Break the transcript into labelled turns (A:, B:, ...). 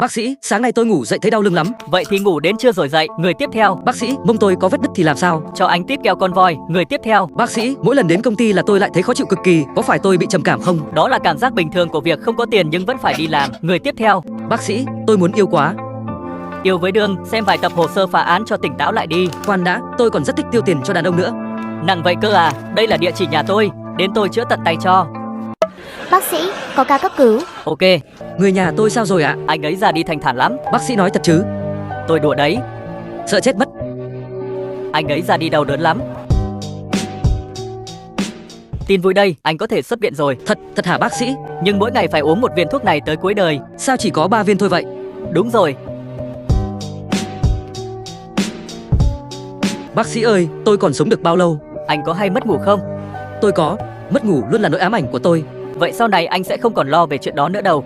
A: Bác sĩ, sáng nay tôi ngủ dậy thấy đau lưng lắm.
B: Vậy thì ngủ đến trưa rồi dậy. Người tiếp theo.
A: Bác sĩ, mông tôi có vết đứt thì làm sao?
B: Cho anh tiếp keo con voi. Người tiếp theo.
A: Bác sĩ, mỗi lần đến công ty là tôi lại thấy khó chịu cực kỳ, có phải tôi bị trầm cảm không?
B: Đó là cảm giác bình thường của việc không có tiền nhưng vẫn phải đi làm. Người tiếp theo.
A: Bác sĩ, tôi muốn yêu quá.
B: Yêu với đương, xem vài tập hồ sơ phá án cho tỉnh táo lại đi.
A: Khoan đã, tôi còn rất thích tiêu tiền cho đàn ông nữa.
B: Nặng vậy cơ à? Đây là địa chỉ nhà tôi, đến tôi chữa tận tay cho.
C: Bác sĩ, có ca cấp cứu.
B: Ok,
A: Người nhà tôi sao rồi ạ?
B: anh ấy ra đi thanh thản lắm.
A: Bác sĩ nói thật chứ?
B: Tôi đùa đấy.
A: Sợ chết mất.
B: Anh ấy ra đi đau đớn lắm. Tin vui đây, anh có thể xuất viện rồi.
A: Thật hả bác sĩ?
B: Nhưng mỗi ngày phải uống một viên thuốc này tới cuối đời.
A: Sao chỉ có 3 viên thôi vậy?
B: Đúng rồi.
A: Bác sĩ ơi, tôi còn sống được bao lâu?
B: Anh có hay mất ngủ không?
A: Tôi có, mất ngủ luôn là nỗi ám ảnh của tôi.
B: Vậy sau này anh sẽ không còn lo về chuyện đó nữa đâu.